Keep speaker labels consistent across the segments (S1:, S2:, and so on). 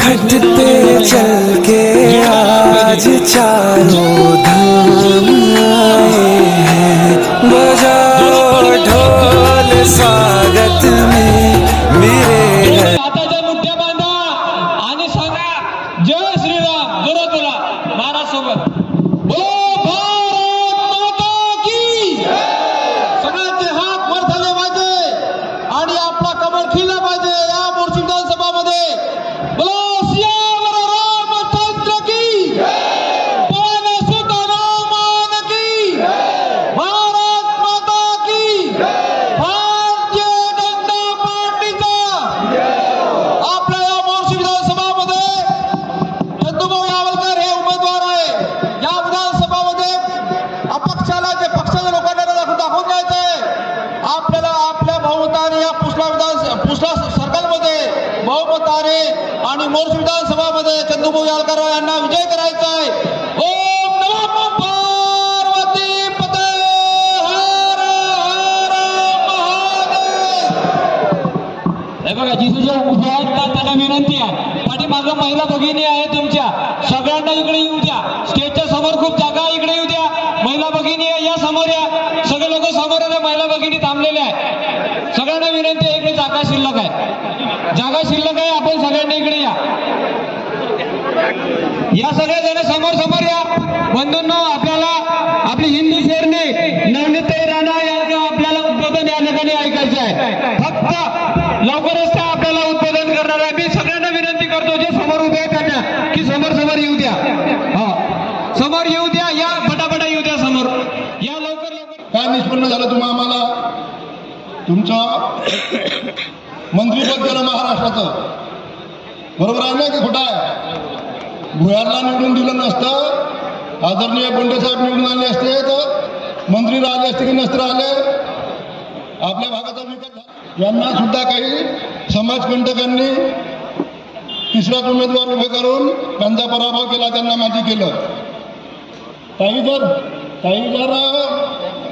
S1: घाट पे चल के आज चारों धाम आए हैं, बजाओ ढोल स्वागत में मेरे।
S2: हाताच्या मुठ्या बांधा आणि सांगा जय श्रीराम, जोरात बोला महाराज सोबत।
S3: आणि मोर्शी विधानसभामध्ये चंदूभाऊ याळकर यांना विजय करायचा आहे। ओम नमो पार्वती पते हर हर महादेव।
S2: हे बघा जिथे उभे आहेत त्यांना विनंती आहे, पाठीमागं महिला भगिनी आहे तुमच्या, सगळ्यांना इकडे येऊ द्या। स्टेजच्या समोर खूप जागा, इकडे येऊ द्या। महिला भगिनी आहे, या समोर या। सगळे लोक समोर आहे, महिला भगिनी थांबलेल्या आहेत। सगळ्यांना विनंती आहे, इकडे जागा शिल्लक आहे, जागा शिल्लक आहे, आपण सगळ्यांनी इकडे या। या सगळे जण समोर समोर या। बंधूंनो, आपल्याला आपली हिंदू शेरनी नवनीताई राणा यांचं आपल्याला उद्बोधन या ठिकाणी ऐकायचं आहे। फक्त लवकरच त्या आपल्याला उद्बोधन करणार आहे। मी सगळ्यांना विनंती करतो, जे समोर उभे आहेत त्यांना की समोर समोर येऊ द्या। हा, समोर येऊ द्या, या पटापटा येऊ द्या समोर या, लवकर लवकर।
S3: काय निष्पन्न झालं तुम्हा आम्हाला? तुमचं मंत्रीपद केलं महाराष्ट्राचं, बरोबर आहे ना की खोटं आहे? भुयारला निवडून दिलं नसतं, आदरणीय बोंडे साहेब निवडून आले असते तर मंत्री राहिले असते की नसते राहिले? आपल्या भागाचा विकास झाला। यांना सुद्धा काही समाजकंटकांनी तिसराच उमेदवार उभे करून त्यांचा पराभव केला, त्यांना माजी केलं। काही जर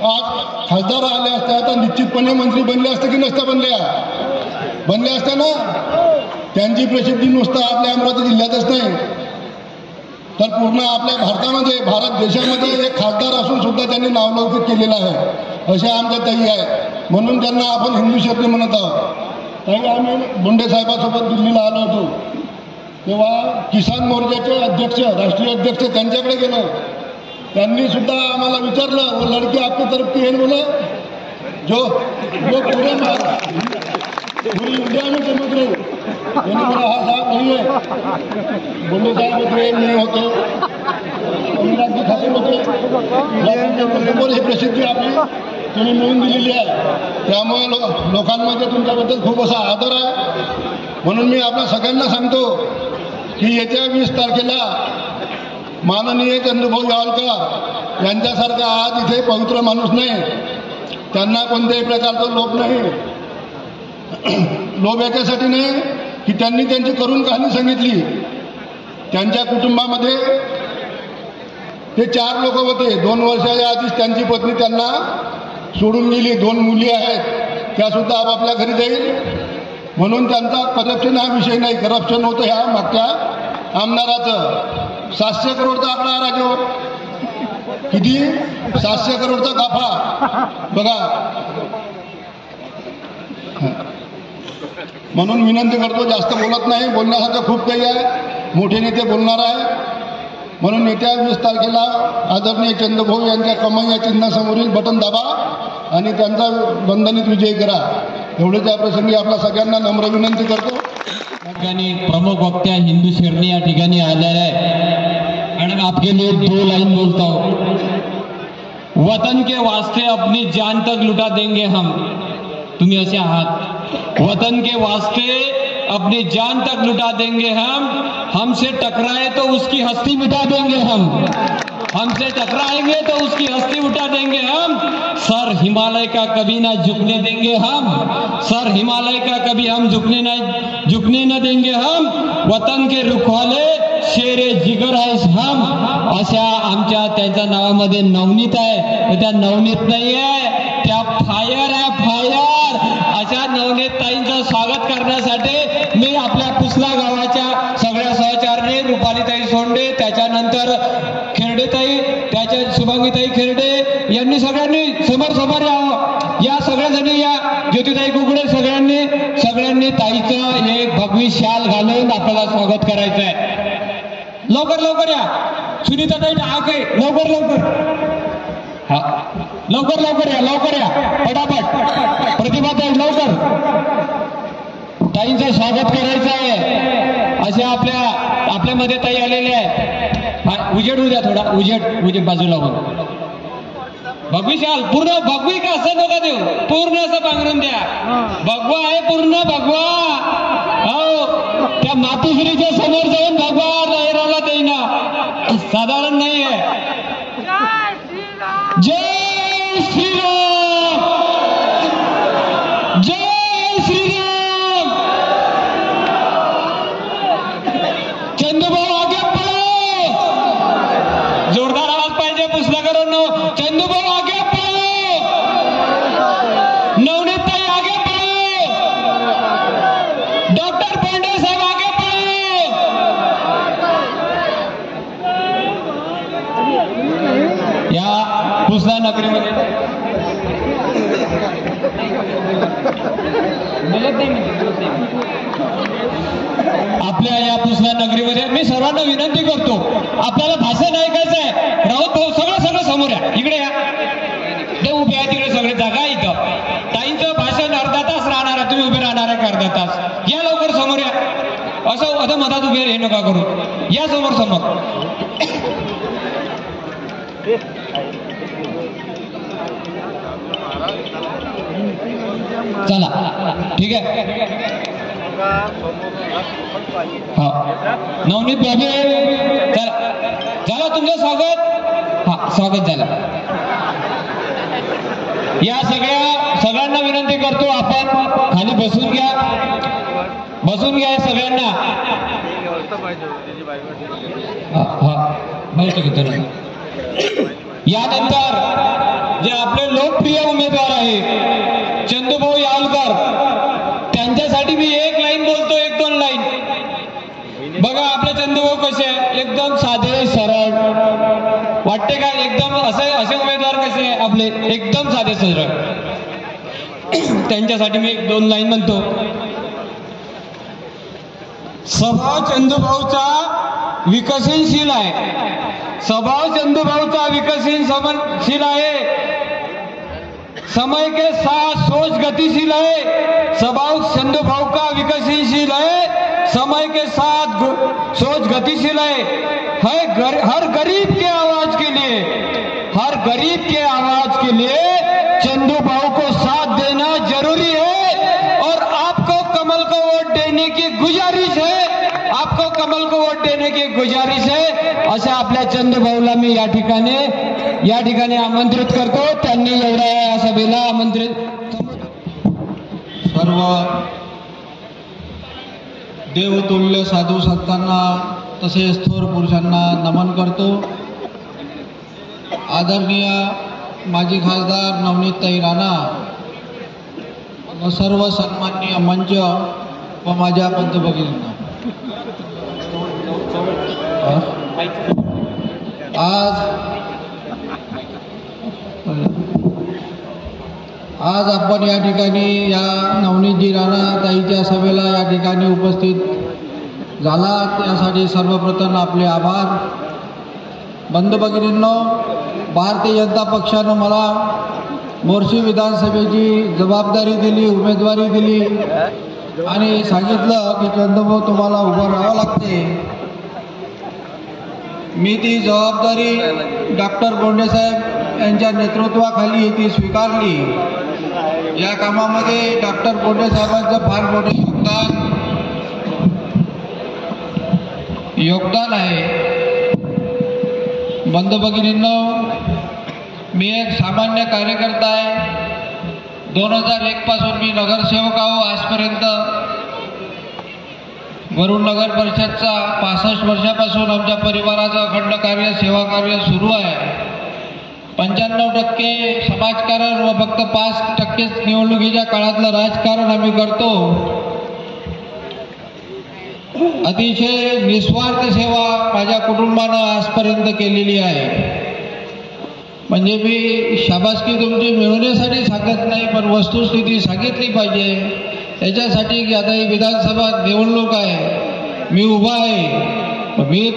S3: आज खासदार आले असत्या तर निश्चितपणे मंत्री बनले असते की नसत्या बनले असत्या ना? त्यांची प्रसिद्धी नुसतं आपल्या अमरावती जिल्ह्यातच नाही तर पूर्ण आपल्या भारतामध्ये, भारत देशामध्ये एक खासदार असून सुद्धा त्यांनी नावलौकिक केलेलं आहे। असे आमच्या ताई आहे, म्हणून त्यांना आपण हिंदू शेरनी म्हणत आहोत। ताई, आम्ही बोंडे साहेबांसोबत दिल्लीला आलो होतो, तेव्हा किसान मोर्चाचे अध्यक्ष, राष्ट्रीय अध्यक्ष त्यांच्याकडे गेलो। त्यांनी सुद्धा आम्हाला विचारलं, वो लड़की आपकी तरफ की है बोला, जो पूरे इंडिया में चमक रही। मैंने बोला हाँ साहब नहीं है। बोंडे साहेब होते, मी होतो, अमिराजी खाते होते, ही प्रसिद्धी आपली तुम्ही मिळून दिलेली आहे। त्यामुळे लोकांमध्ये तुमच्याबद्दल खूप असा आदर आहे। म्हणून मी आपल्या सगळ्यांना सांगतो की येत्या 20 तारखेला माननीय चंदूभाऊ याळकर यांच्यासारखा आज इथे पवित्र माणूस नाही, त्यांना कोणत्याही प्रकारचा लोभ नाही। लोभ याच्यासाठी नाही की त्यांनी त्यांची करून कहाणी सांगितली। त्यांच्या कुटुंबामध्ये ते 4 लोक होते। 2 वर्षाच्या आधीच त्यांची पत्नी त्यांना सोडून गेली। 2 मुली आहेत, त्या सुद्धा आपापल्या घरी जाईल। म्हणून त्यांचा करप्शन हा विषय नाही, करप्शन होतं ह्या मागच्या आमदाराचं। 700 करोडचा आकडा राजो, किती? 700 करोडचा गाफा बघा। म्हणून विनंती करतो, जास्त बोलत नाही, बोलण्यासारखं खूप काही आहे, मोठे नेते बोलणार आहे। म्हणून येत्या 20 तारखेला आदरणीय चंदूभाऊ यांच्या कमाई या चिन्हासमोरील बटन दाबा आणि त्यांचा बंधनित विजय करा। एवढं त्या प्रसंगी आपल्या सगळ्यांना नम्र विनंती करतो।
S2: ठिकाणी प्रमुख वक्त्या हिंदू शेरनी या ठिकाणी आलेल्या आहे आणि आपके लिए 2 लाइन बोलता हूँ। वतन के वास्ते अपनी जान तक लुटा देंगे हम। तुम्ही असे आहात, वतन के वास्ते अपनी जान तक लुटा देंगे हम। हमसे टकराए तो उसकी हस्ती मिटा देंगे हमसे टकराएंगे तो उसकी हस्ती उठा देंगे हम। सर हिमालय का कभी ना झुकने देंगे हम, सर हिमालय का कभी हम झुकने न देंगे हम। वतन के रुखवाले शेरे जिगर है हम। अशा आमच्या त्यांच्या नावामध्ये नवनीत आहे, त्या नवनीत नाही आहे, त्या फायर आहे, फायर। अशा नवनीत ताईंचं स्वागत करण्यासाठी मी आपल्या पुसला गावाच्या सगळ्या सौमिताई खेरडे यांनी सगळ्यांनी समोर यावं. या सगळ्या जणी या ज्योतिताई कुकडे सगळ्यांनी ताईचं एक भगवी शाल घालून आपल्याला स्वागत करायचं आहे. लवकर या. सुनीताताई ठाके लवकर हा लवकर या पटापट. प्रतिभाताई लवकर ताईंचं स्वागत करायचं आहे. असे आपल्यामध्ये ताई आलेले आहे. उजेड होऊ द्या थोडा. उजेड बाजूला होऊन भगवी शाल पूर्ण भगवी का असं नका देऊ. पूर्ण असं पांघरून द्या. भगवा आहे पूर्ण भगवा. हो त्या मातुश्रीच्या समोर जाऊन भगवा लहराला देईना साधारण नाही आहे. जय श्रीराम. जय श्रीराम. चंदूभाऊ आगे पळो. जोरदार आवाज पाहिजे पुस्तकांनो. चंदूभाऊ आगे पळो. नवनीतताई आगे पळो. डॉक्टर पांडे साहेब आगे पळो. या पुसला नगरीमध्ये आपल्या या पुसला नगरीमध्ये मी सर्वांना विनंती करतो, आपल्याला भाषण ऐकायचं आहे. राऊत भाऊ सगळं समोर या. इकडे या. ते उभे आहे तिकडे सगळे जागा इथं. ताईंचं भाषण अर्धा तास राहणार आहे. तुम्ही उभे राहणार आहे का अर्धा तास? या लवकर समोर या. असं मधात उभे हे नका करू. या समोर. चला ठीक आहे. हा नवनीत बाबे चला तुमचं स्वागत. हा स्वागत झालं. या सगळ्यांना विनंती करतो, आपण खाली बसून घ्या सगळ्यांना. यानंतर जे आपले लोकप्रिय उमेदवार आहे चंदूभाऊ यावलकर, त्यांच्यासाठी मी एक लाईन बोलतो, 1-2 लाईन. बघा आपले चंदूभाऊ कसे एकदम साधे सरळ वाटते का? एकदम असे उमेदवार कसे आपले एकदम साधे सरळ. त्यांच्यासाठी मी 1-2 लाईन म्हणतो. स्वभाव चंदूभाऊचा विकसनशील आहे. समय के साथ सोच गतिशील है. स्वभाव चंदूभाऊ का विकसनशील है. समय के साथ सोच गतिशील है. हर गरीब के आवाज के लिए चंदूभाऊ को साथ देना जरूरी है. और आपको कमल को वोट देने की गुजारिश है. अशा आपल्या चंदूभाऊला मी या ठिकाणी आमंत्रित करतो. त्यांनी एवढ्या या सभेला आमंत्रित.
S4: सर्व देवतुल्य साधू संतांना तसेच थोर पुरुषांना नमन करतो. आदरणीय माजी खासदार नवनीतताई राणा व सर्व सन्माननीय मंच व माझ्या पंतभगिनींना, आज आपण या ठिकाणी या नवनीतजी राणा ताईच्या सभेला या ठिकाणी उपस्थित झाला, त्यासाठी सर्वप्रथम आपले आभार. बंधू भगिनींनो, भारतीय जनता पक्षानं मला मोर्शी विधानसभेची जबाबदारी दिली, उमेदवारी दिली आणि सांगितलं की चंदूभाऊ तुम्हाला उभं राहावं लागते. मी ती जबाबदारी डॉक्टर बोंडेसाहेब यांच्या नेतृत्वाखाली ती स्वीकारली. या कामामध्ये डॉक्टर बोंडेसाहेबांचं फार मोठे योगदान आहे. बंधू भगिनींनो, मी एक सामान्य कार्यकर्ता आहे. 2001 पासून मी नगरसेवक आहो. आजपर्यंत वरुण नगर परिषदचा 65 वर्षापासून आमच्या परिवाराचं अखंड कार्य, सेवा कार्य सुरू आहे. 95% समाजकारण व फक्त 5% निवडणुकीच्या काळातलं राजकारण आम्ही करतो. अतिशय निस्वार्थ सेवा माझ्या कुटुंबानं आजपर्यंत केलेली आहे. म्हणजे मी शाबासकी तुमची मिळवण्यासाठी सांगत नाही, पण वस्तुस्थिती सांगितली पाहिजे. त्याच्यासाठी की आता ही विधानसभा निवडणूक आहे, मी उभा आहे.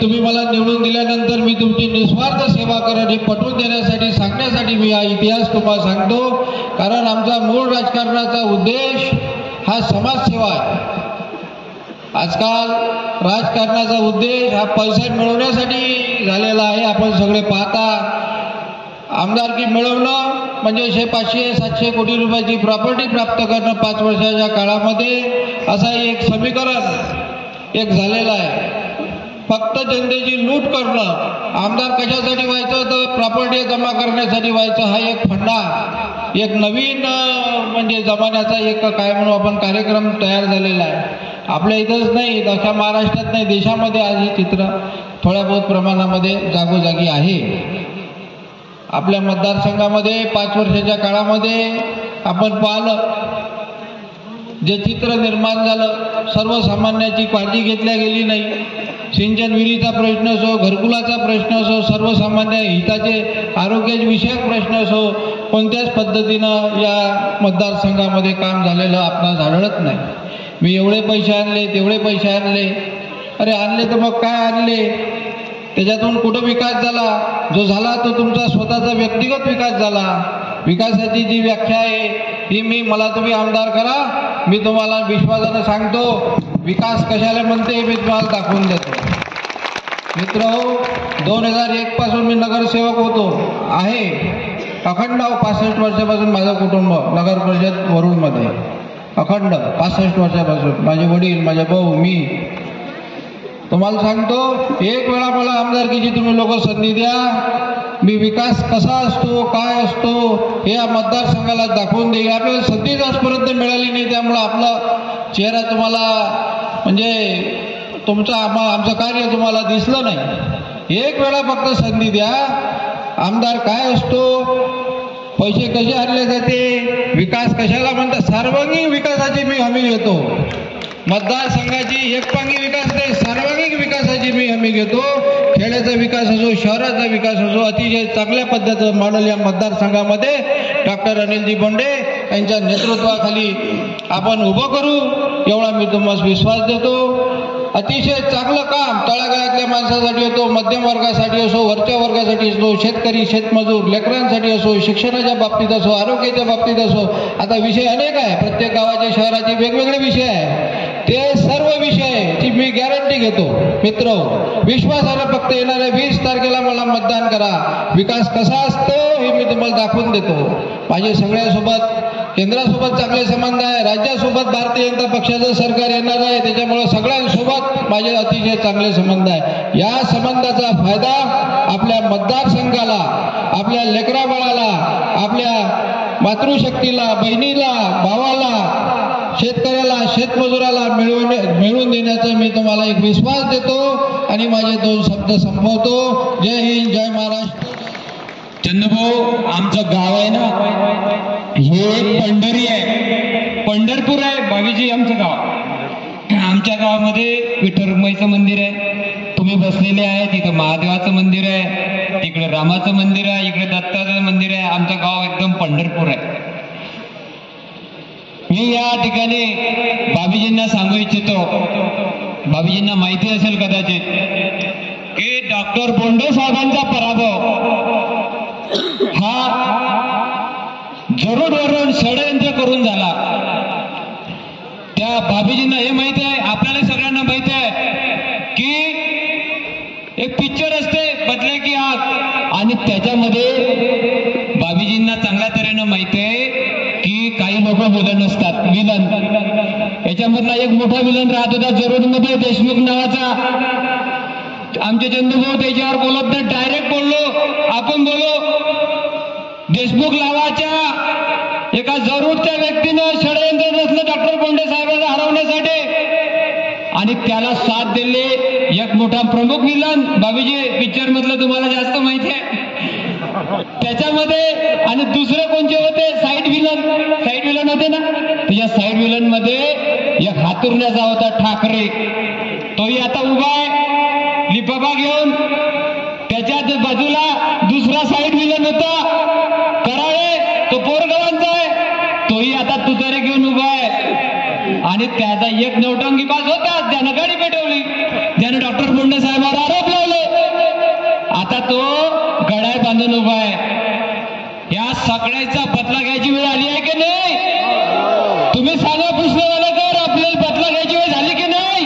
S4: तुम्ही मला निवडून दिल्यानंतर मी तुमची निस्वार्थ सेवा करेन हे पटवून देण्यासाठी सांगण्यासाठी मी हा इतिहास तुम्हाला सांगतो. कारण आमचा मूळ राजकारणाचा उद्देश हा समाजसेवा आहे. आजकाल राजकारणाचा उद्देश हा पैसा मिळवण्यासाठी झालेला आहे. आपण सगळे पाहता, आमदारकी मिळवणं म्हणजे 500-700 कोटी रुपयाची प्रॉपर्टी प्राप्त करणं 5 वर्षाच्या काळामध्ये, असा एक समीकरण एक झालेलं आहे. फक्त जनतेची लूट करणं. आमदार कशासाठी व्हायचं तर प्रॉपर्टी जमा करण्यासाठी व्हायचं. हा एक फंडा, एक नवीन म्हणजे जमान्याचा एक काय म्हणू आपण कार्यक्रम तयार झालेला आहे. आपल्या इथंच नाही, अख्ख्या महाराष्ट्रात नाही, देशामध्ये आज हे चित्र थोड्या बहुत प्रमाणामध्ये जागोजागी आहे. आपल्या मतदारसंघामध्ये 5 वर्षाच्या काळामध्ये आपण पाहिलं जे चित्र निर्माण झालं, सर्वसामान्याची काळजी घेतल्या गेली नाही. सिंचन विहिरीचा प्रश्न असो, घरकुलाचा प्रश्न असो, सर्वसामान्य हिताचे आरोग्यविषयक प्रश्न असो, कोणत्याच पद्धतीनं या मतदारसंघामध्ये काम झालेलं आपणास आढळत नाही. मी एवढे पैसे आणले, तेवढे पैसे आणले. अरे आणले तर मग काय आणले? त्याच्यातून कुठं विकास झाला? जो झाला तो तुमचा स्वतःचा व्यक्तिगत विकास झाला. विकासाची जी व्याख्या आहे ही मला तुम्ही आमदार करा, मी तुम्हाला विश्वासानं सांगतो विकास कशाला म्हणते मी तुम्हाला दाखवून देतो. मित्रहो, 2001 पासून मी नगरसेवक होतो आहे. अखंड 65 वर्षापासून माझं कुटुंब नगर परिषद वरुडमध्ये, अखंड 65 वर्षापासून माझे वडील, माझे भाऊ, मी. तुम्हाला सांगतो, एक वेळा मला आमदारकीची तुम्ही लोक संधी द्या, मी विकास कसा असतो, काय असतो हे या मतदारसंघाला दाखवून देईल. आपल्याला संधीच आजपर्यंत मिळाली नाही, त्यामुळं आपला चेहरा तुम्हाला म्हणजे आमचं कार्य तुम्हाला दिसलं नाही. एक वेळा फक्त संधी द्या. आमदार काय असतो, पैसे कसे आणले जाते, विकास कशाला म्हणतात, सर्वांगीण विकासाची मी हमी घेतो. मतदारसंघाची एकपांगी विकास नाही, सर्वांगीण विकासाची मी हमी घेतो. खेड्याचा विकास असो, शहराचा विकास असो, अतिशय चांगल्या पद्धतीचं मॉडेल या मतदारसंघामध्ये डॉक्टर अनिलजी बोंडे यांच्या नेतृत्वाखाली आपण उभं करू, एवढा मी तुम्हाला विश्वास देतो. अतिशय चांगलं काम तळागाळातल्या माणसासाठी असो, मध्यम वर्गासाठी असो, वरच्या वर्गासाठी असो, शेतकरी, शेतमजूर, लेकरांसाठी असो, शिक्षणाच्या बाबतीत असो, आरोग्याच्या बाबतीत असो. आता विषय अनेक आहे, प्रत्येक गावाच्या शहराचे वेगवेगळे विषय आहे. ते सर्व विषयाची मी गॅरंटी घेतो. मित्र, विश्वासानं फक्त येणाऱ्या 20 तारखेला मला मतदान करा. विकास कसा असतो हे मी तुम्हाला दाखवून देतो. माझे सगळ्यासोबत केंद्रासोबत चांगले संबंध आहे, राज्यासोबत भारतीय जनता पक्षाचं सरकार येणार आहे, त्याच्यामुळे सगळ्यांसोबत माझे अतिशय चांगले संबंध आहे. या संबंधाचा फायदा आपल्या मतदारसंघाला, आपल्या लेकराबाळाला, आपल्या मातृशक्तीला, बहिणीला, भावाला, शेतकऱ्याला, शेतमजुराला मिळवून देण्याचा मी तुम्हाला एक विश्वास देतो आणि माझे 2 शब्द संपवतो. जय हिंद, जय महाराष्ट्र.
S2: चंदभाऊ, आमचं गाव आहे ना, हे पंढरी आहे, पंढरपूर आहे. बावीजी आमचं गाव. आमच्या गावामध्ये विठ्ठल रुक्माईचं मंदिर आहे, तुम्ही बसलेले आहे. तिथं महादेवाचं मंदिर आहे, तिकडे रामाचं मंदिर आहे, इकडे दत्ताचं मंदिर आहे. आमचं गाव एकदम पंढरपूर आहे. मी या ठिकाणी बाबीजींना सांगू इच्छितो, बाबीजींना माहिती असेल कदाचित की डॉक्टर बोंडे साहेबांचा पराभव हा जरूर षडयंत्र करून झाला. त्या बाबीजींना हे माहिती आहे, आपल्याला सगळ्यांना माहिती आहे की एक पिक्चर असते बदले की आग, आणि त्याच्यामध्ये बाबीजींना चांगल्या तऱ्हेनं माहिती आहे की काही लोक विलन असतात. विलन, याच्यामधला एक मोठा विलन राहत होता जरूरमध्ये, देशमुख नावाचा. आमचे चंदूभाऊ त्याच्यावर बोलत नाही, डायरेक्ट बोललो, आपण बोलो. देशमुख नावाच्या एका जरूरच्या व्यक्तीनं षडयंत्र रचलं डॉक्टर बोंडे साहेबांना हरवण्यासाठी, आणि त्याला साथ दिले एक मोठा प्रमुख विलन. बाबीजी पिक्चर मधलं तुम्हाला जास्त माहिती आहे त्याच्यामध्ये. आणि दुसरे कोणते होते, साईड विलन होते ना. त्याच्या साईड विलन मध्ये एक हातुरण्याचा होता ठाकरे, तोही आता उभा आहे लिफाफा घेऊन. त्याच्यात बाजूला दुसरा साईड विलन होता कराळे, तो पोरगावांचा आहे, तोही आता तुतारे घेऊन उभा आहे. आणि त्याचा एक नौटंकी बाज होता, त्यानं गाडी पेटवली, त्यानं डॉक्टर मुंडे साहेबांवर आरोप लावले. आता तो गडाय बांधून उभा आहे. या सगळ्याचा बदला घ्यायची वेळ आली आहे की नाही? तुम्ही सांगा पुष्पवालाकर, आपल्याला बदला घ्यायची वेळ झाली की नाही?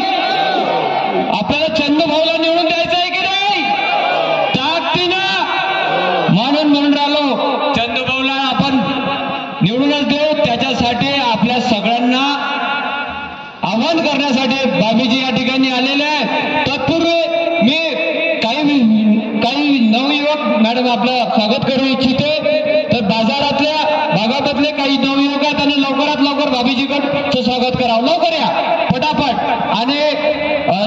S2: आपल्याला चंदू भाऊला निवडून द्यायचं आहे की नाही? ताकदीनं म्हणून राहिलो, चंदू भाऊला आपण निवडूनच देऊ. त्याच्यासाठी आपल्या सगळ्यांना आवाहन करण्यासाठी बाबीजी या ठिकाणी आलेले आहे. तत्पूर्वी मी काही नवयुवक मॅडम आपलं स्वागत करू इच्छिते. तर बाजारातल्या भागातले काही नवयुवक आहेत, आणि लवकरात लवकर बाबीजीकडचं स्वागत करावं. लवकर या फटाफट. आणि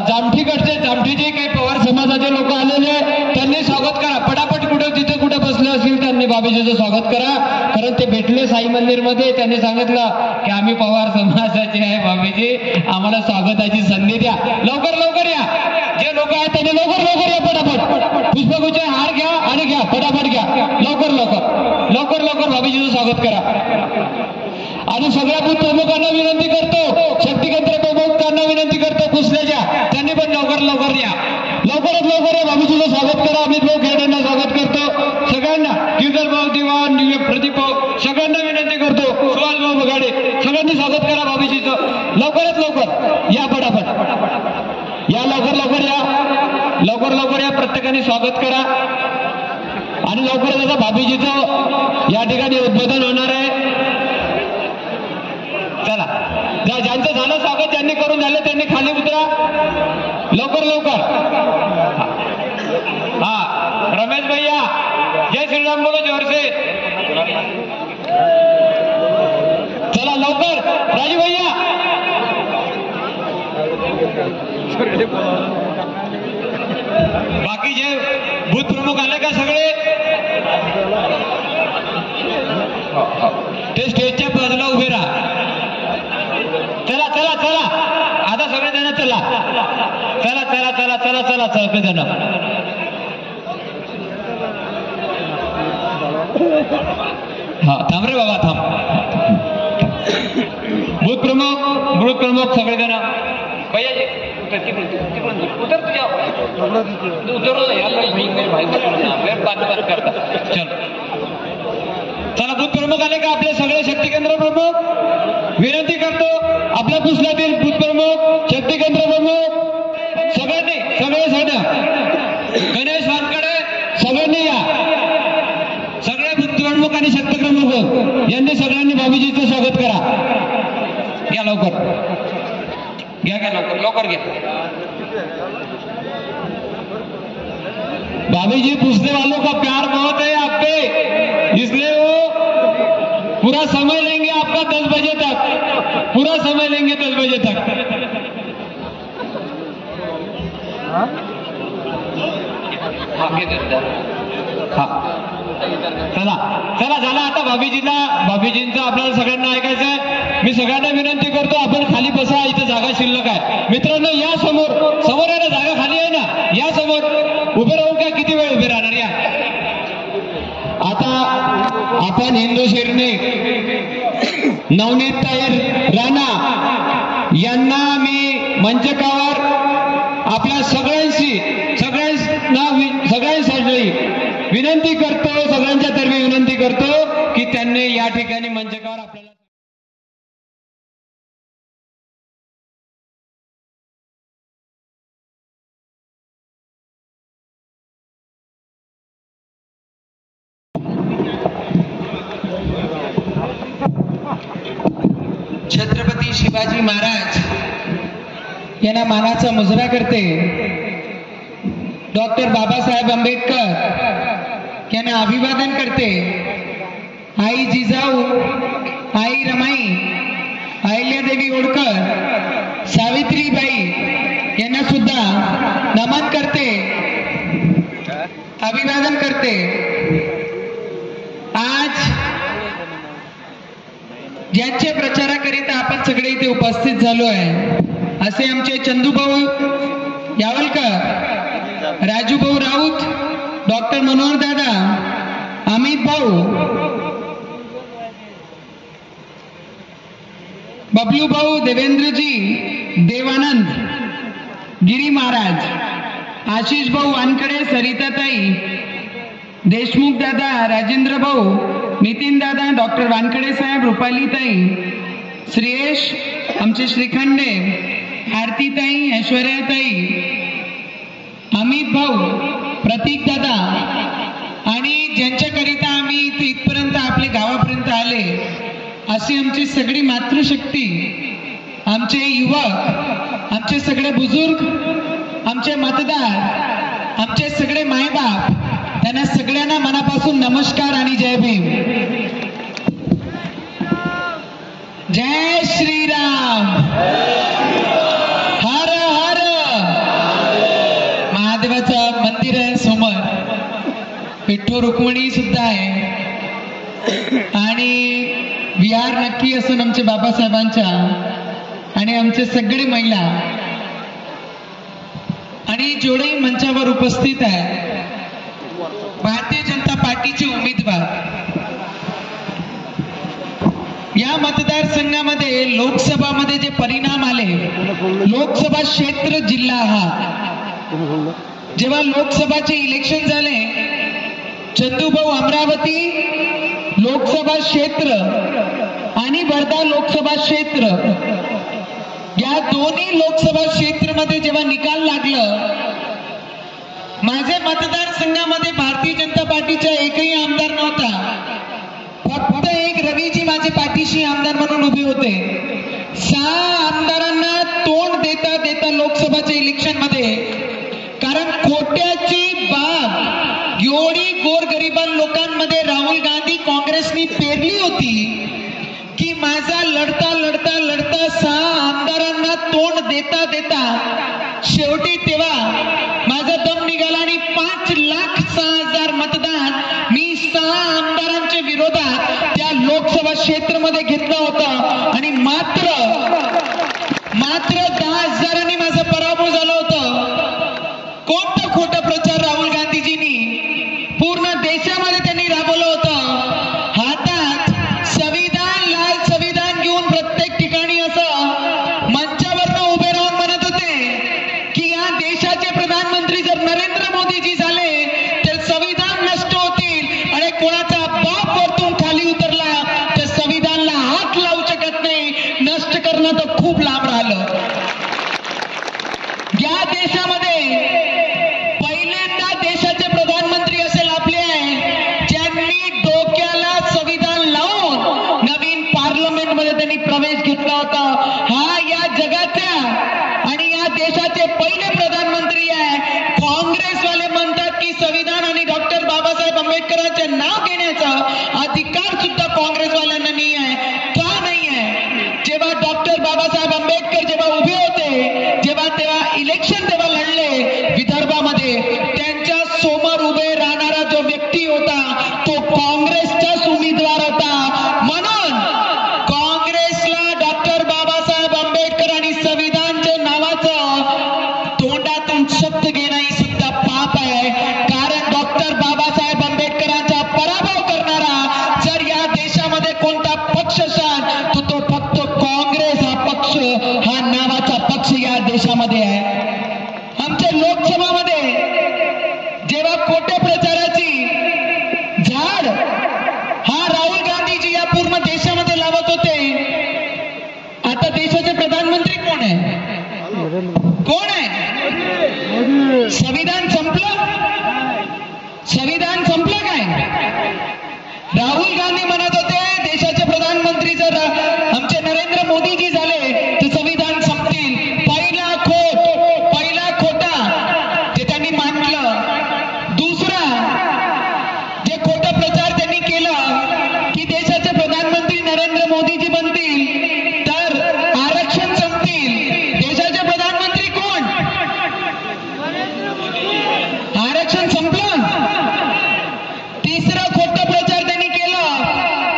S2: जामठीचे काही पवार समाजाचे लोक आलेले त्यांनी स्वागत करा फटाफट. तिथे कुठे बसले असतील त्यांनी बाबीजीचं स्वागत करा. कारण ते भेटले साई मंदिरमध्ये, त्यांनी सांगितलं की आम्ही पवार समाजाचे आहे बाबीजी, आम्हाला स्वागताची संधी द्या. लवकर लवकर या, जे लोक आहेत त्यांनी लवकर या फटाफट. पुष्पगुच्छ हार घ्या आणि घ्या फटाफट घ्या. लवकर बाबीजीचं स्वागत करा. आणि सगळ्या बूथ प्रमुखांना विनंती करतो, शक्ती केंद्र प्रमुखांना विनंती करतो पुसल्याच्या, त्यांनी पण लवकर या. लवकरात लवकर या, बाबीजीचं स्वागत करा. अमित भाऊ खेड्यांना स्वागत करतो, सगळ्यांना गिरधर भाऊ, दिवाण, प्रदीप भाऊ, सगळ्यांना विनंती करतो, सुहास भाऊ बगाडे, सगळ्यांनी स्वागत करा बाबीजीचं. लवकरात लवकर या फटाफट या, लवकर या, प्रत्येकाने स्वागत करा. आणि लवकरच आता बाबीजीचं या ठिकाणी उद्बोधन होणार आहे. चला, ज्यांचं झालं स्वागत, ज्यांनी करून झालं त्यांनी खाली उतरा. लवकर हा, रमेश भैया, जय श्रीराम बोलो जोर से. चला लवकर, राजू भैया. बाकी जे बूथ प्रमुख आले का सगळे? ते स्टेजच्या बाजूला उभे राहा. चला आता सगळे जण चला सगळे जण. हा, थांब रे बाबा, थांब. बूथ प्रमुख सगळे जण. भैया उतर तुझ्या चला, बूथ प्रमुख आले का आपले सगळे शक्ती केंद्र प्रमुख? विनंती करतो, आपल्या पुसल्यातील बूथ प्रमुख, शक्ती केंद्र प्रमुख, सगळ्यांनी गणेश वानकडे सगळ्यांनी या. सगळे बूथ प्रमुख आणि शक्ती प्रमुख यांनी सगळ्यांनी बाबीजीचं स्वागत करा. घ्या लवकर घ्या. बाबीजी पूछने वालों का प्यार बहुत है आप पे, इसलिए वो पूरा समय लेंगे आपका 10 बजे तक, पूरा समय लेंगे 10 बजे तक. चला झाला आता. बाबीजींचं आपल्याला सगळ्यांना ऐकायचं आहे. मी सगळ्यांना विनंती करतो, आपण खाली बसा, इथं जागा शिल्लक आहे. मित्रांनो या समोर आहे ना, जागा खाली आहे ना, या समोर उभे राहून काय किती वेळ उभे राहणार या. आता आपण हिंदू शिरणे नवनीत ताईर राणा यांना मी मंचकावर आपल्या सगळ्यांसाठी विनंती करतो, सगळ्यांच्या तर्फे विनंती करतो की त्यांनी या ठिकाणी मंचकावर आपल्याला
S5: छत्रपती शिवाजी महाराज यांना मानाचा मुजरा करते. डॉक्टर बाबासाहेब आंबेडकर यांना अभिवादन करते. आई जिजाऊ, आई रमाई, अहिल्यादेवी होळकर, सावित्रीबाई यांना सुद्धा नमन करते, अभिवादन करते. आज ज्यांच्या प्रचाराकरिता आपण सगळे इथे उपस्थित झालो आहे असे आमचे चंदूभाऊ यावलकर, राजूभाऊ राऊत, डॉक्टर मनोहर दादा, अमित भाऊ, बबलू भाऊ, देवेंद्रजी, देवानंद, गिरी महाराज, आशिष भाऊ वानकडे, सरिताताई, देशमुख दादा, राजेंद्र भाऊ, नितीन दादा, डॉक्टर वानकडे साहेब, रुपालीताई, श्रेयश, आमचे श्रीखंडे, आरतीताई, ऐश्वर्याताई, अमित भाऊ, प्रतीक दादा आणि ज्यांच्याकरिता आम्ही इथपर्यंत आपल्या गावापर्यंत आले अशी आमची सगळी मातृशक्ती, आमचे युवक, आमचे सगळे बुजुर्ग, आमचे मतदार, आमचे सगळे मायबाप, त्यांना सगळ्यांना मनापासून नमस्कार आणि जय भीम. जय श्रीराम. हर हर महादेवाचं मंदिर आहे समोर, विठ्ठल रुक्मिणी सुद्धा आहे आणि विहार नक्की असून आमच्या बाबासाहेबांच्या आणि आमचे सगळे महिला आणि जेवढेही मंचावर उपस्थित आहे भारतीय जनता पार्टीचे उमेदवार, या मतदारसंघामध्ये लोकसभामध्ये जे परिणाम आले, लोकसभा क्षेत्र जिल्हा हा, जेव्हा लोकसभाचे इलेक्शन झाले, चंदूभाऊ अमरावती लोकसभा क्षेत्र आणि वर्धा लोकसभा क्षेत्र, या दोन्ही लोकसभा क्षेत्रामध्ये जेव्हा निकाल लागलं, माझे मतदारसंघामध्ये भारतीय जनता पार्टीचा एकही आमदार नव्हता, फक्त एक रवीजी माझे पाठीशी आमदार म्हणून उभे होते. 6 आमदारांना तोंड देता देता लोकसभाच्या इलेक्शन मध्ये, कारण खोट्याची बाब एवढी गोरगरिबां लोकांमध्ये राहुल गांधी काँग्रेसनी पेरली होती की माझा लढता लढता लढता 6 आमदारांना तोंड देता देता शेवटी तेव्हा माझा दम निघाला आणि 5,06,000 मतदान मी 6 आमदारांच्या विरोधात त्या लोकसभा क्षेत्रामध्ये घेतला होता आणि मात्र 10,000 माझा पराभव झाला होता. कोणता खोटा प्रचार राहुल गांधीजींनी पूर्ण देशामध्ये त्यांनी राबवलं होतं. हातात संविधान, लाल संविधान घेऊन प्रत्येक ठिकाणी असं मंचावर उभे राहून म्हणत होते की या देशाचे प्रधानमंत्री जर नरेंद्र मोदीजी झाले तर संविधान नष्ट होतील आणि कोणाचा बाप वरतून खाली उतरला तर संविधानला हात लावू शकत नाही, नष्ट करणं तर खूप लांब राहिलं. या देशामध्ये पहिल्यांदा देशाचे प्रधानमंत्री असे लाभले आहे ज्यांनी डोक्याला संविधान लावून नवीन पार्लमेंटमध्ये त्यांनी प्रवेश घेतला होता. हा या जगाच्या आणि या देशाचे पहिले प्रधानमंत्री आहे. काँग्रेसवाले म्हणतात की संविधान आणि डॉक्टर बाबासाहेब आंबेडकरांचे नाव घेण्याचा अधिकार सुद्धा काँग्रेसवाल्यांना नाही आहे. का नाही आहे? जेव्हा डॉक्टर बाबासाहेब आंबेडकर जेव्हा उभे होते, तेव्हा इलेक्शन तेव्हा लढले विदर्भामध्ये, त्यांच्या समोर उभे राहणारा जो व्यक्ती होता तो काँग्रेसचाच उमेदवार होता. म्हणून काँग्रेसला डॉक्टर बाबासाहेब आंबेडकर आणि संविधानच्या नावाचं तोंडातून शब्द घेणं ही सुद्धा पाप आहे. कारण डॉक्टर बाबासाहेब आंबेडकरांचा पराभव करणारा जर या देशामध्ये कोणता पक्ष असेल तर तो फक्त काँग्रेस हा पक्ष, हा नावाचा पक्ष या देशामध्ये आहे. आमच्या लोकसभामध्ये जेव्हा खोट्या प्रचाराची झाड हा राहुल गांधीजी या पूर्ण देशामध्ये लावत होते, आता देशाचे प्रधानमंत्री कोण आहे? कोण आहे? संविधान संपलं? संविधान संपलं काय? राहुल गांधी म्हणत होते देशाचे प्रधानमंत्री जर आमचे नरेंद्र मोदीजी झाले तर संविधान संपतील. पहिला खोटा ते त्यांनी मांडलं. दुसरा जे खोटा प्रचार त्यांनी केला की देशाचे प्रधानमंत्री नरेंद्र मोदीजी बनतील तर आरक्षण संपतील. देशाचे प्रधानमंत्री कोण? आरक्षण संपलं. तिसरा खोटा प्रचार त्यांनी केला,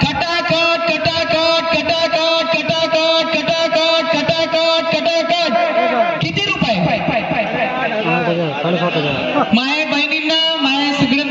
S5: खटाखट खटाखट खटाखट खटाखट खटाखट खटाखट खटाखट. किती रुपये? माय बहिणींना, माय सगळे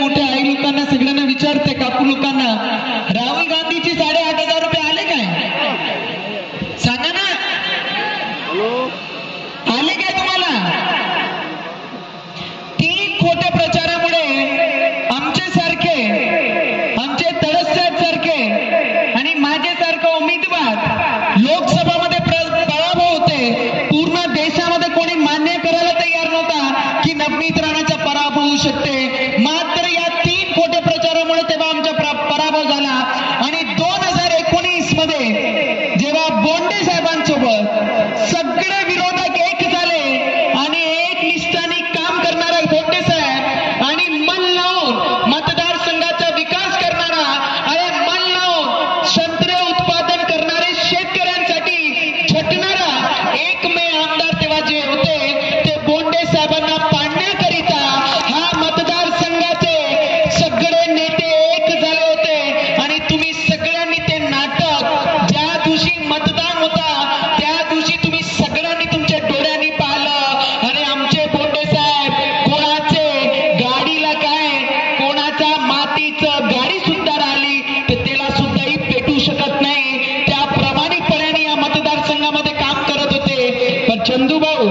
S5: चंदू भाऊ,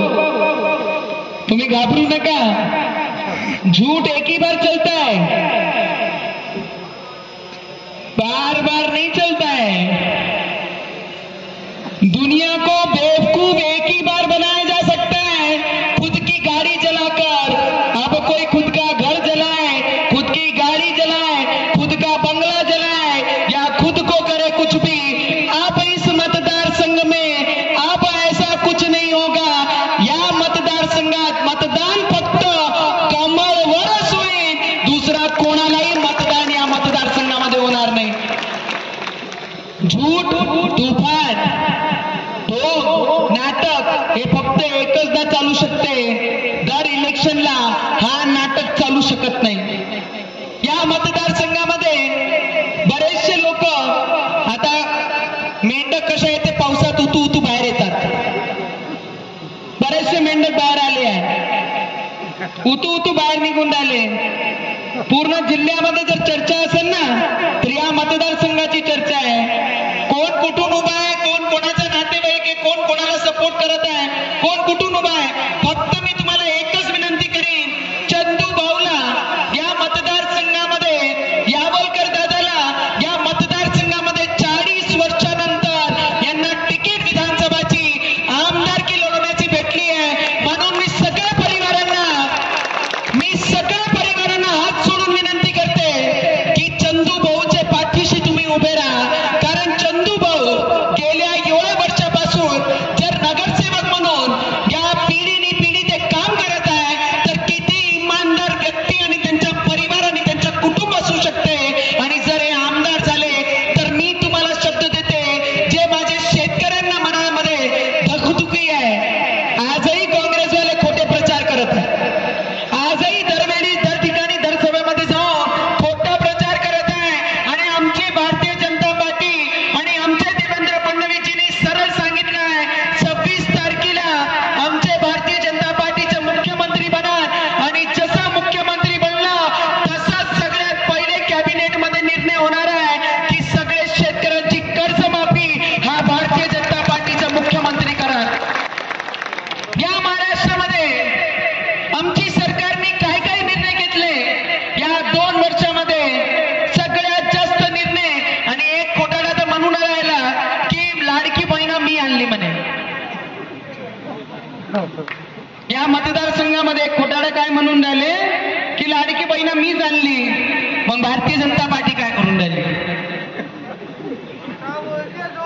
S5: तुम्ही घाबरू नका, झूठ एक ही बार चलता है, बार बार नहीं चलता है। दुनिया को बेवकूफ एक ही बार बनाया जा सकता है, खुद की गाड़ी जलाकर। अब कोई खुद का घर जलाए, खुद की गाड़ी जलाए, खुद का बंगला जलाए या खुद को करे कुछ भी, अब इस मतदार संघ में अब ऐसा कुछ नहीं होगा। या मतदार संघात मतदान फक्त कमळवरच होईल, दुसरा कोणालाही मतदान या मतदारसंघामध्ये होणार नाही। झूठ, तुफान, नाटक हे फक्त एकचदा चालू शकते, दर इलेक्शनला हा नाटक चालू शकत नाही। या मतदारसंघामध्ये बरेचसे लोक आता मेंढक कशा येते पावसात उतू उतू बाहेर येतात, बरेचसे मेंढक बाहेर आले आहे, उतू उतू बाहेर निघून राहिले। पूर्ण जिल्ह्यामध्ये जर चर्चा असेल ना तर या मतदारसंघाची चर्चा आहे। कोण कुठून उभा आहे, कोण कोणाचा नातेवाईक आहे, कोण कोणाला सपोर्ट करत आहे, कोण कुठून उभा आहे। फक्त मी तुम्हाला एकच विनंती करीन, चंदू भाऊला या मतदारसंघामध्ये, यावलकर दादाला या मतदारसंघामध्ये 40 वर्षानंतर यांना तिकीट विधानसभाची आमदारकी लढवण्याची भेटली आहे। म्हणून मी सगळ्या परिवारांना हात सोडून विनंती करते की चंदू भाऊच्या पाठीशी तुम्ही उभे राहा। कारण चंदू भाऊ गेल्या एवढ्या वर्षापासून जर नगरसेवक म्हणून या पिढी ते काम करत आहे, तर किती इमानदार व्यक्ती आणि त्यांचा परिवार आणि त्यांचा कुटुंब असू शकते। आणि जर हे आमदार झाले तर मी तुम्हाला शब्द देते, जे माझे शेतकऱ्यांना मनामध्ये धकधुकी आहे, आजही काँग्रेसवाले खोटे प्रचार करत आहे, आजही दरवेळी दर ठिकाणी दर सभेमध्ये जाऊन खोटा प्रचार करत आहे। आणि आमची भारतीय जनता पार्टी आणि आमचे देवेंद्र फडणवीसजींनी सरळ सांगितलं आहे, 26 तारखेला आमचे भारतीय जनता पार्टीचे मुख्यमंत्री बना आणि जसा मुख्यमंत्री बनला तसा सगळ्यात पहिले कॅबिनेटमध्ये निर्णय होणार आहे की सगळे शेतकऱ्यांची कर्जमाफी हा भारतीय जनता पार्टीचा मुख्यमंत्री करा। या महाराष्ट्रामध्ये आमची सरकारने काय काय निर्णय घेतले या 2 वर्षामध्ये, सगळ्यात जास्त निर्णय, आणि एक खोटाडा तर म्हणून राहिला की लाडकी बहिणा मी आणली म्हणे। या मतदारसंघामध्ये एक खोटाडा काय म्हणून राहिले की लाडकी बहिणा मीच आणली, मग भारतीय जनता पार्टी काय करून राहिली?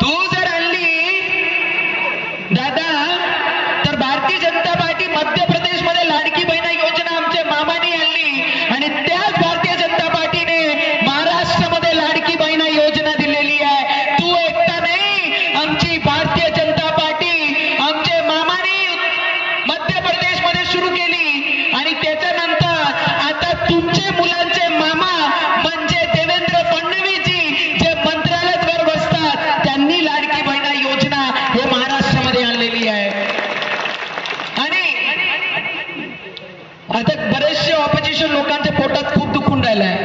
S5: तू जर आणली दादा तर भारतीय जनता पार्टी मध्य प्रदेशमध्ये लाडकी बहिणा योजना आमच्या मामाने आणली आणि त्याच भारतीय जनता पार्टीने महाराष्ट्रामध्ये लाडकी बहिणा योजना दिलेली आहे। तू एकटा नाही, आमची भारतीय जनता पार्टी आमचे मामाने मध्य प्रदेशमध्ये सुरू केली आणि त्याच्यानंतर आता तुमचे मुलांचे मामा म्हणजे देवेंद्र फडणवीसजी जे मंत्रालयात वर बसतात, त्यांनी लाडकी बहिणा योजना हे महाराष्ट्रामध्ये आणलेली आहे। आणि आता बरेचसे ऑपोजिशन लोकांच्या पोटात खूप दुखून राहिलंय,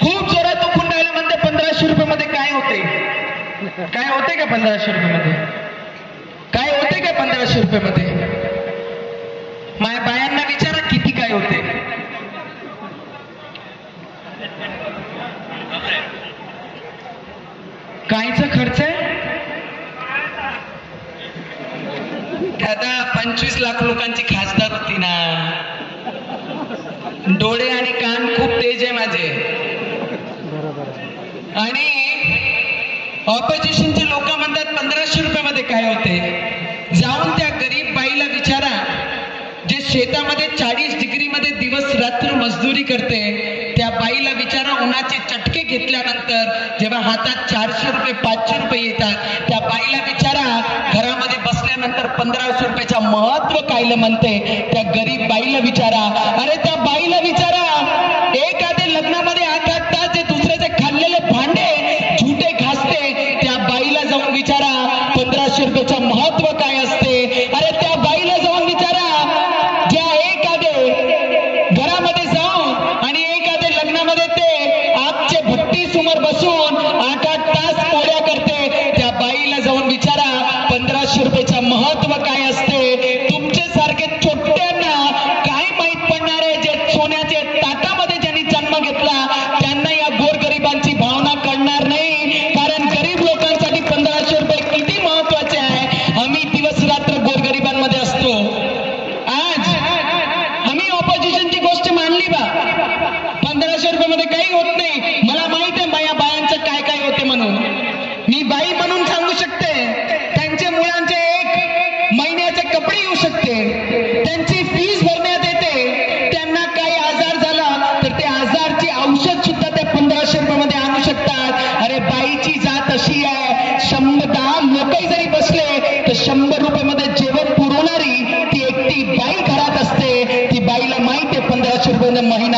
S5: खूप जोरात दुखून राहिलं। म्हणते 1500 रुपये काय होते? काय होते का 1500 रुपये? काय होते का 1500 रुपये? माझ्या बायांना विचारा किती काय होते? कायचा खर्च आहे दादा? 25 लाख लोकांची खासदार होती ना, डोळे आणि कान खूप तेज आहे माझे। आणि ऑपोजिशनचे लोक म्हणतात 1500 रुपयामध्ये काय होते? जाऊन त्या गरीब बाईला विचारा, जे शेतामध्ये 40 डिग्रीमध्ये दिवस रात्र मजदुरी करते, त्या बाईला विचारा, उन्हाचे चटके घेतल्यानंतर जेव्हा हातात 400 रुपये 500 रुपये येतात, त्या बाईला विचारा घरामध्ये बसल्यानंतर 1500 रुपयाचं महत्व कायलं म्हणते, त्या गरीब बाईला विचारा। अरे त्या बाईला विचारा, एखाद्या लग्नामध्ये 8-8 तास जे दुसऱ्याचे खाल्लेले भांडे झुटे घासते, त्या बाईला जाऊन विचारा 1500 रुपयाचं महत्व काय असते। अरे त्या बाईला जाऊन विचारा, ज्या एखादे घरामध्ये जाऊन आणि एखाद्या लग्नामध्ये ते आजचे भट्टी समोर बसून 8-8 तास पोळ्या करते, त्या बाईला जाऊन विचारा 1500 रुपयाचं महत्व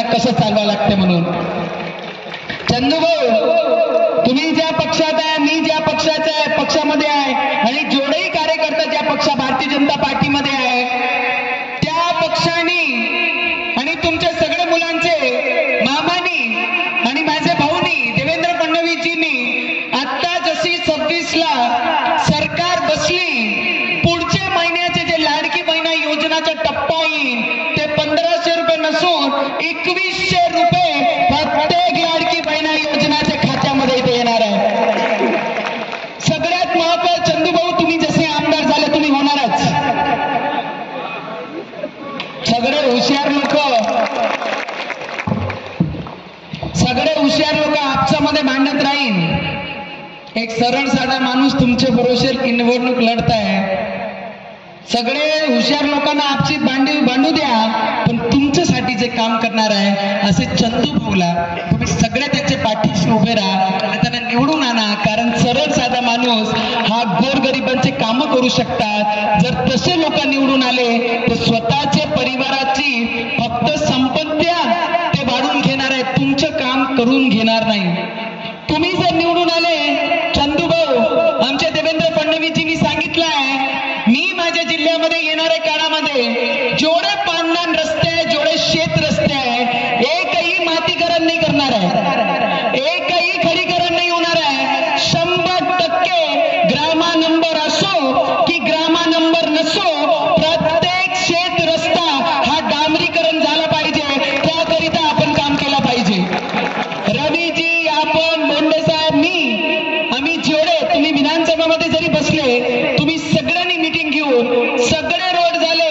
S5: त्यांना कसं चालवावं लागते म्हणून. चंदूभाऊ, तुम्ही ज्या पक्षात आहे, मी ज्या पक्षाचा आहे, पक्षामध्ये आहे आणि जेवढेही कार्यकर्ता ज्या भारतीय जनता पार्टीमध्ये आहे त्या पक्षाने आणि तुमच्या सगळ्या मुलांचे मामानी आणि माझे भाऊनी देवेंद्र फडणवीसजींनी आता जशी 26ला सरकार बसली, पुढच्या महिन्याचे जे लाडकी बहिणा योजनाचा टप्पा येईल ते 1500 रुपये नसून 2100 रुपये प्रत्येक लाडकी बहिणा योजनाच्या खात्यामध्ये इथे येणार आहे. सगळ्यात महत्वाचं चंदूभाऊ, तुम्ही जसे आमदार झाले तुम्ही होणारच. सगळे हुशार लोक आपसामध्ये भांडत राहील. एक सरळ साधा माणूस तुमच्या बरोबर निवडणूक लढताय. सगळे हुशार लोकांना आपसीत भांडू द्या, पण तुमच्यासाठी जे काम करणार आहे असे चंदू भाऊला तुम्ही सगळे त्यांच्या पाठीशी उभे राहा आणि त्यांना निवडून आणा. कारण सरळ साधा माणूस हा गोरगरिबांचे कामं करू शकतात. जर तसे लोक निवडून आले तर स्वतःच्या परिवाराची फक्त संपत्त्या ते वाढून घेणार आहेत, तुमचं काम करून घेणार नाही. तुम्ही जर निवडून आले चंदू भाऊ, आमच्या देवेंद्र फडणवीसजींनी सांगितलं आहे, मी माझ्या जिल्ह्यामध्ये येणाऱ्या काळामध्ये जेवढे पांढरण रस्ते आहे, जेवढे शेत रस्ते आहे, एकही मातीकरण नाही करणार आहे, एकही खडीकरण नाही होणार आहे. 100% ग्रामा नंबर असो की ग्रामा नंबर नसो, प्रत्येक शेत रस्ता हा डांबरीकरण झाला पाहिजे. त्याकरिता आपण काम केलं पाहिजे. रवीजी, आपण, बोंडे साहेब, आम्ही जेवढे तुम्ही विधानसभामध्ये जरी बसले, तुम्ही सगळ्यांनी मीटिंग घेऊन सगळे रोड झाले,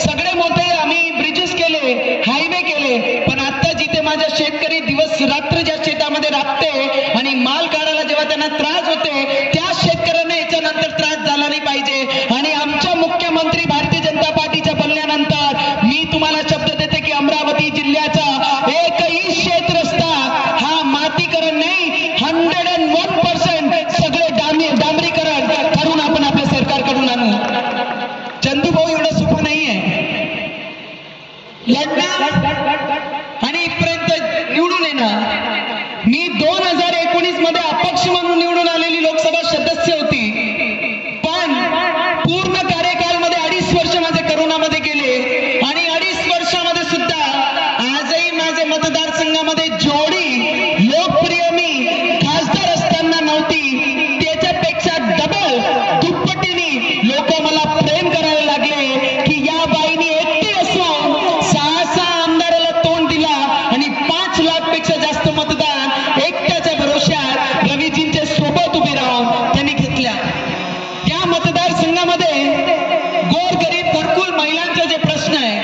S5: सगळे मोठे आम्ही ब्रिजेस केले, हायवे केले. पण आता जिथे माझा शेतकरी दिवस रात्र ज्या शेतामध्ये राबते आणि माल काढायला जेव्हा त्यांना त्रास होते, त्या शेतकऱ्यांना याच्यानंतर त्रास झाला नाही पाहिजे. आणि आमच्या मुख्यमंत्री भारतीय जनता पार्टीच्या बनल्यानंतर मी तुम्हाला शब्द देते की अमरावती जिल्ह्याचा एकही शेत रस्ता हा मातीकरण नाही, 101% सगळे डांबरीकरण करून आपण आपल्या सरकारकडून आणू. चंदू भाऊ, एवढं सोपं नाहीये लढणं आणि इथपर्यंत निवडून येणं. मी 2019 मध्ये अपक्ष म्हणून निवडून आलेली लोकसभा सदस्य होती, पण पूर्ण कार्यकाळमध्ये 2.5 वर्ष माझे करोनामध्ये गेले आणि 2.5 वर्षामध्ये सुद्धा आजही माझ्या मतदारसंघामध्ये जेवढी लोकप्रिय मी खासदार असताना नव्हती, त्याच्यापेक्षा डबल दुप्पटीने लोक मला प्रेम करायला लागले की या बाईने एकटी असून 6 आमदाराला तोंड दिला आणि 5 लाख पेक्षा जास्त मतदान एकट्याच्या भरोश्यात रवीजींच्या सोबत उभे राहून त्यांनी घेतल्या. त्या मतदारसंघामध्ये गोरगरीब घरकुल महिलांचा जे प्रश्न आहे,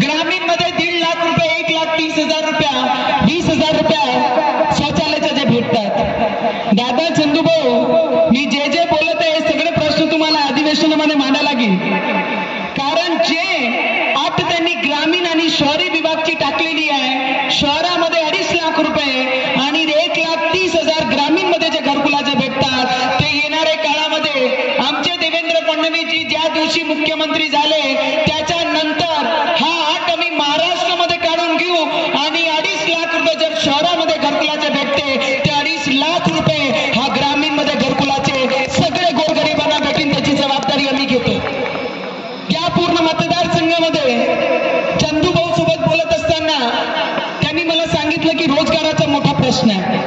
S5: ग्रामीण मध्ये 1.5 लाख रुपये, 1,30,000 रुपया, 20,000 रुपया शौचालयाचे जे भेटतात. दादा चंदूभाऊ, मी जे बोलत आहे सगळे प्रश्न तुम्हाला अधिवेशनामध्ये मांडायला लागेल. कारण जे अट त्यांनी ग्रामीण आणि शहरी विभागची टाकलेली आहे, शहरामध्ये 2.5 लाख रुपये आणि 1,30,000 ग्रामीण मध्ये जे घरकुलाचे भेटतात, ते येणाऱ्या काळामध्ये आमचे देवेंद्र फडणवीसजी ज्या दिवशी मुख्यमंत्री झाले त्याच्यानंतर हा अट आम्ही महाराष्ट्रामध्ये काढून घेऊ आणि 2.5 लाख रुपये जर शहरामध्ये घरकुलाचे भेटते, ते 2.5 लाख रुपये हा ग्रामीण मध्ये घरकुलाचे सगळे गोरगरिबांना भेटेल, त्याची जबाबदारी आम्ही घेतो. या पूर्ण मतदारसंघामध्ये चंदूभाऊ सोबत बोलत असताना त्यांनी मला सांगितलं की रोजगाराचा मोठा प्रश्न आहे.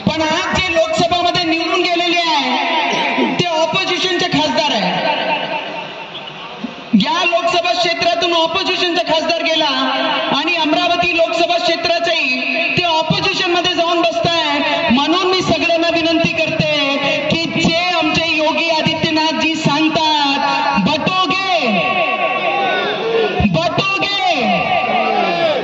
S5: पण आज जे लोकसभामध्ये निवडून गेलेले आहे ते ऑपोजिशनचे खासदार आहे. या लोकसभा क्षेत्रातून ऑपोजिशनचा खासदार गेला आणि अमरावती लोकसभा क्षेत्राचाही ते ऑपोजिशन मध्ये जाऊन बसताय. म्हणून मी सगळ्यांना विनंती करते की जे आमचे योगी आदित्यनाथजी सांगतात, बटोगे,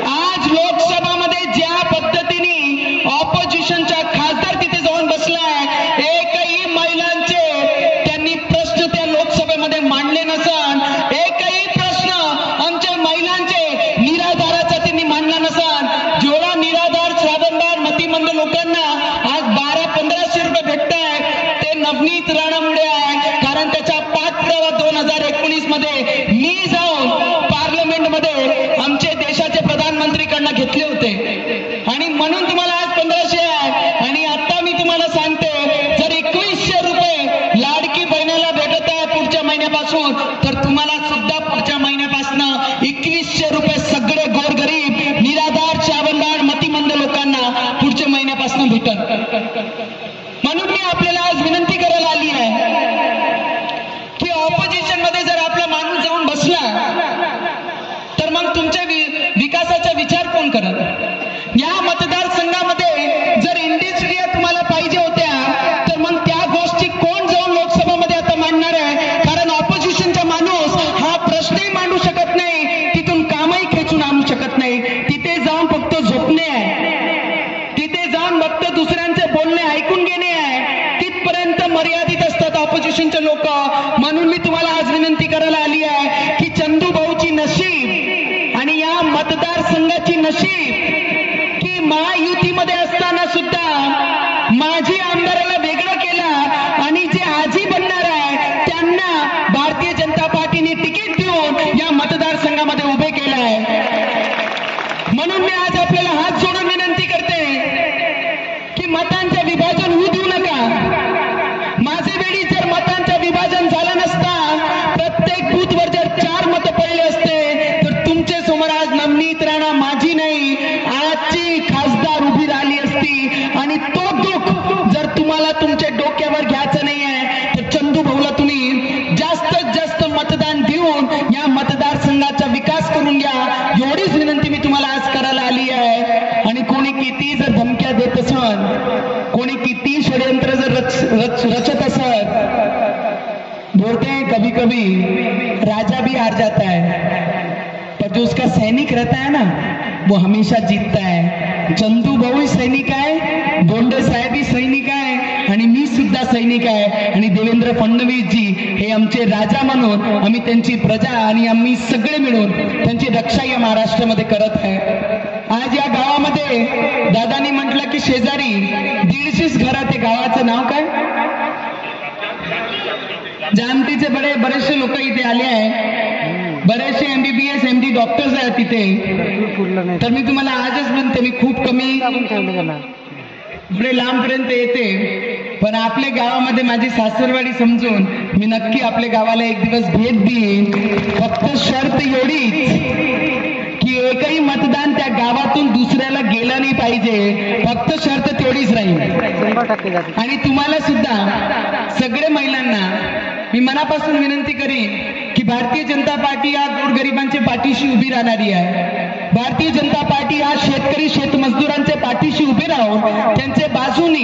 S5: आज लोकसभामध्ये ज्या पद्धतीने ऑपोजिशनचा खासदार तिथे जाऊन बसलाय, एकही महिलांचे त्यांनी प्रश्न त्या लोकसभेमध्ये मांडले नसन, एकही प्रश्न आमच्या महिलांचे निराधाराचा त्यांनी मांडला नसन. जेवढा निराधार, स्वावलंबी, मतिमंद लोकांना आज 1200-1500 रुपये भेटत आहे, ते नवनीत राणामुळे आहे. कारण त्याचा पाठपुरावा 2019 मध्ये मी जाऊन पार्लमेंटमध्ये आमचे देशाचे ऑपोजिशनचे लोक. म्हणून मी तुम्हाला आज विनंती करायला आली आहे की चंदू भाऊची नशीब आणि या मतदारसंघाची नशीब की महायुतीमध्ये असताना सुद्धा माजी आमदाराला वेगळं केलं आणि जे आजी बनणार आहे त्यांना भारतीय जनता पार्टीने तिकीट देऊन या मतदारसंघामध्ये उभे केलं आहे. म्हणून मी आज आपल्याला हात जोडून विनंती करते की मतांचं विभाजन होऊ देऊ नका. माझे वेळी जर मतांचं विभाजन झालं नसता, प्रत्येक बूथवर जर 4 मतं पडले असते तर तुमच्या समोर आज नवनीत राणा माझी नाही आजची खासदार उभी राहिली असती. आणि तो दुःख जर तुम्हाला तुमच्या डोक्यावर घ्यायचं नाही आहे तर चंदू भाऊला तुम्ही जास्तीत जास्त मतदान देऊन या मतदारसंघाचा विकास करून घ्या. एवढीच विनंती मी तुम्हाला आज करायला आली आहे. आणि कोणी किती जर धमक्या देत असन, कोणी किती षड्यंत्र जर रचत असत, बोलते हैं कभी कभी राजा भी हार जाता है पर जो उसका सैनिक रहता है ना वो हमेशा जीतता है. चंदू भाऊ सैनिक आहे, बोंडे साहेब ही सैनिक आहे आणि मी सुद्धा सैनिक आहे. आणि देवेंद्र फडणवीस जी हे आमचे राजा म्हणून आम्ही त्यांची प्रजा आणि आम्ही सगळे मिळून त्यांची रक्षा या महाराष्ट्रामध्ये करत आहे. आज या गावामध्ये दादानी म्हटलं की शेजारी 150 घरात आहे. गावाचं नाव काय? जामतीचे बरेचसे लोक इथे आले आहे, बरेचसे MBBS MD डॉक्टर्स आहेत तिथे. तर मी तुम्हाला आजच म्हणते, मी खूप कमी पुढे लांबपर्यंत येते, पण आपल्या गावामध्ये माझी सासरवाडी समजून मी नक्की आपल्या गावाला एक दिवस भेट देईन. फक्त शर्त एवढीच की एकही मतदान त्या गावातून दुसऱ्याला गेलं नाही पाहिजे. फक्त शर्त तेवढीच राहील. आणि तुम्हाला सुद्धा सगळे महिलांना मी मनापासून विनंती करीन की भारतीय जनता पार्टी या गोरगरिबांच्या पाठीशी उभी राहणारी आहे. भारतीय जनता पार्टी हा शेतकरी शेतमजदूरांच्या पाठीशी उभी राहून त्यांच्या बाजूनी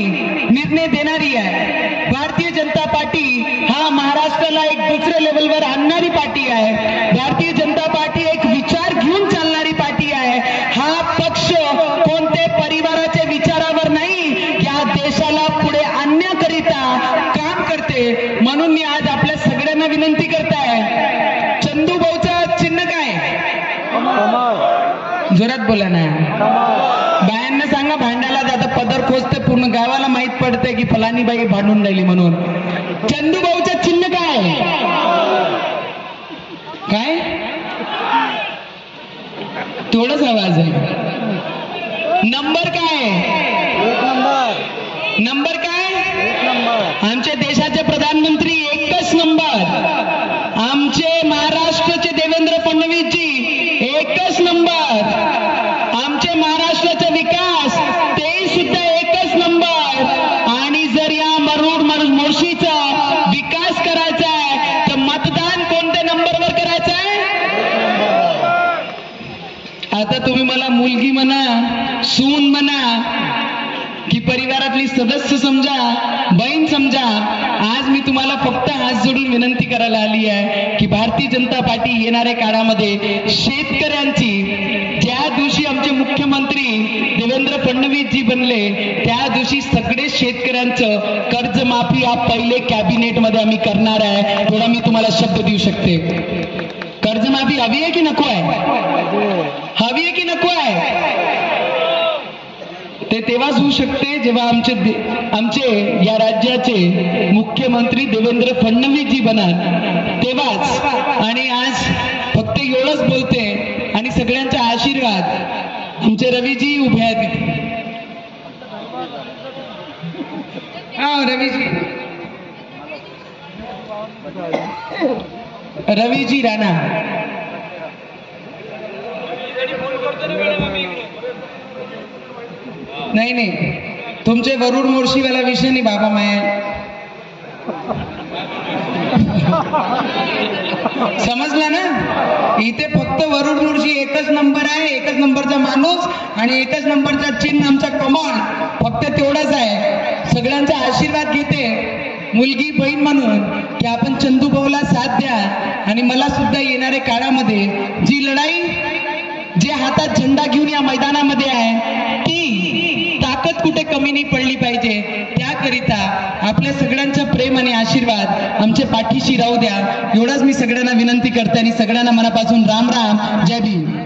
S5: निर्णय देणारी आहे. भारतीय जनता पार्टी हा महाराष्ट्राला एक दुसऱ्या लेवलवर आणणारी पार्टी आहे. भारतीय जनता पार्टी एक विचार घेऊन चालणारी पार्टी आहे. हा पक्ष कोणत्या परिवाराच्या विचारावर नाही, या देशाला पुढे आणण्याकरिता काम करते. म्हणून मी आज आपल्या सगळ्यांना विनंती करताय, चंदू भाऊचं चिन्ह काय? जोरात बोला ना. बायांना सांगा भांडायला आता पदर खोचते, पूर्ण गावाला माहित पडते की फलानी बाई भांडून राहिली म्हणून. चंदू भाऊचं चिन्ह काय? काय? थोडंच आवाज आहे. नंबर काय? नंबर काय? आमच्या देशाचे प्रधानमंत्री एकच नंबर. आमचे महाराष्ट्राचे देवेंद्र फडणवीसजी एकच नंबर. आमचे महाराष्ट्राचा विकास ते सुद्धा एकच नंबर. आणि जर या मोर्शीचा विकास करायचा आहे तर मतदान कोणत्या नंबरवर करायचं आहे? आता तुम्ही मला मुलगी म्हणा, सून म्हणा की परिवारातली सदस्य समजा, बहीण समजा. आज मी तुम्हाला फक्त हात जोडून विनंती करायला आली आहे की भारतीय जनता पार्टी येणाऱ्या काळामध्ये शेतकऱ्यांची, ज्या दिवशी आमचे मुख्यमंत्री देवेंद्र फडणवीसजी बनले त्या दिवशी सगळे शेतकऱ्यांचं कर्जमाफी हा पहिले कॅबिनेटमध्ये आम्ही करणार आहे. थोडा मी तुम्हाला शब्द देऊ शकते. कर्जमाफी हवी आहे की नको आहे? हवी आहे की नको आहे? ते तेव्हाच होऊ शकते जेव्हा आमचे या राज्याचे मुख्यमंत्री देवेंद्र फडणवीसजी बनाल तेव्हाच. आणि आज फक्त एवढंच बोलते आणि सगळ्यांचा आशीर्वाद. आमचे रवीजी उभे आहेत तिथे. रवीजी राणा. नाही, तुमचे वरुड मोर्शीवाला विषय नाही बाबा. समजला ना? इथे फक्त वरुड मोर्शी एकच नंबर आहे, एकच नंबरचा माणूस आणि एकच नंबरचा चिन्ह आमचा कमळ. फक्त तेवढंच आहे. सगळ्यांचा आशीर्वाद घेते मुलगी बहीण म्हणून की आपण चंदू भाऊला साथ द्या. आणि मला सुद्धा येणाऱ्या काळामध्ये जी लढाई, जे हातात झेंडा घेऊन या मैदानामध्ये आहे ती ताकद कुठे कमी नाही पडली पाहिजे. त्या कार्याकरिता आपल्या सगळ्यांचा प्रेम आणि आशीर्वाद आमच्या पाठीशी राहू द्या, एवढाच मी सगळ्यांना विनंती करते आणि सगळ्यांना मनापासून राम राम, जय भीम.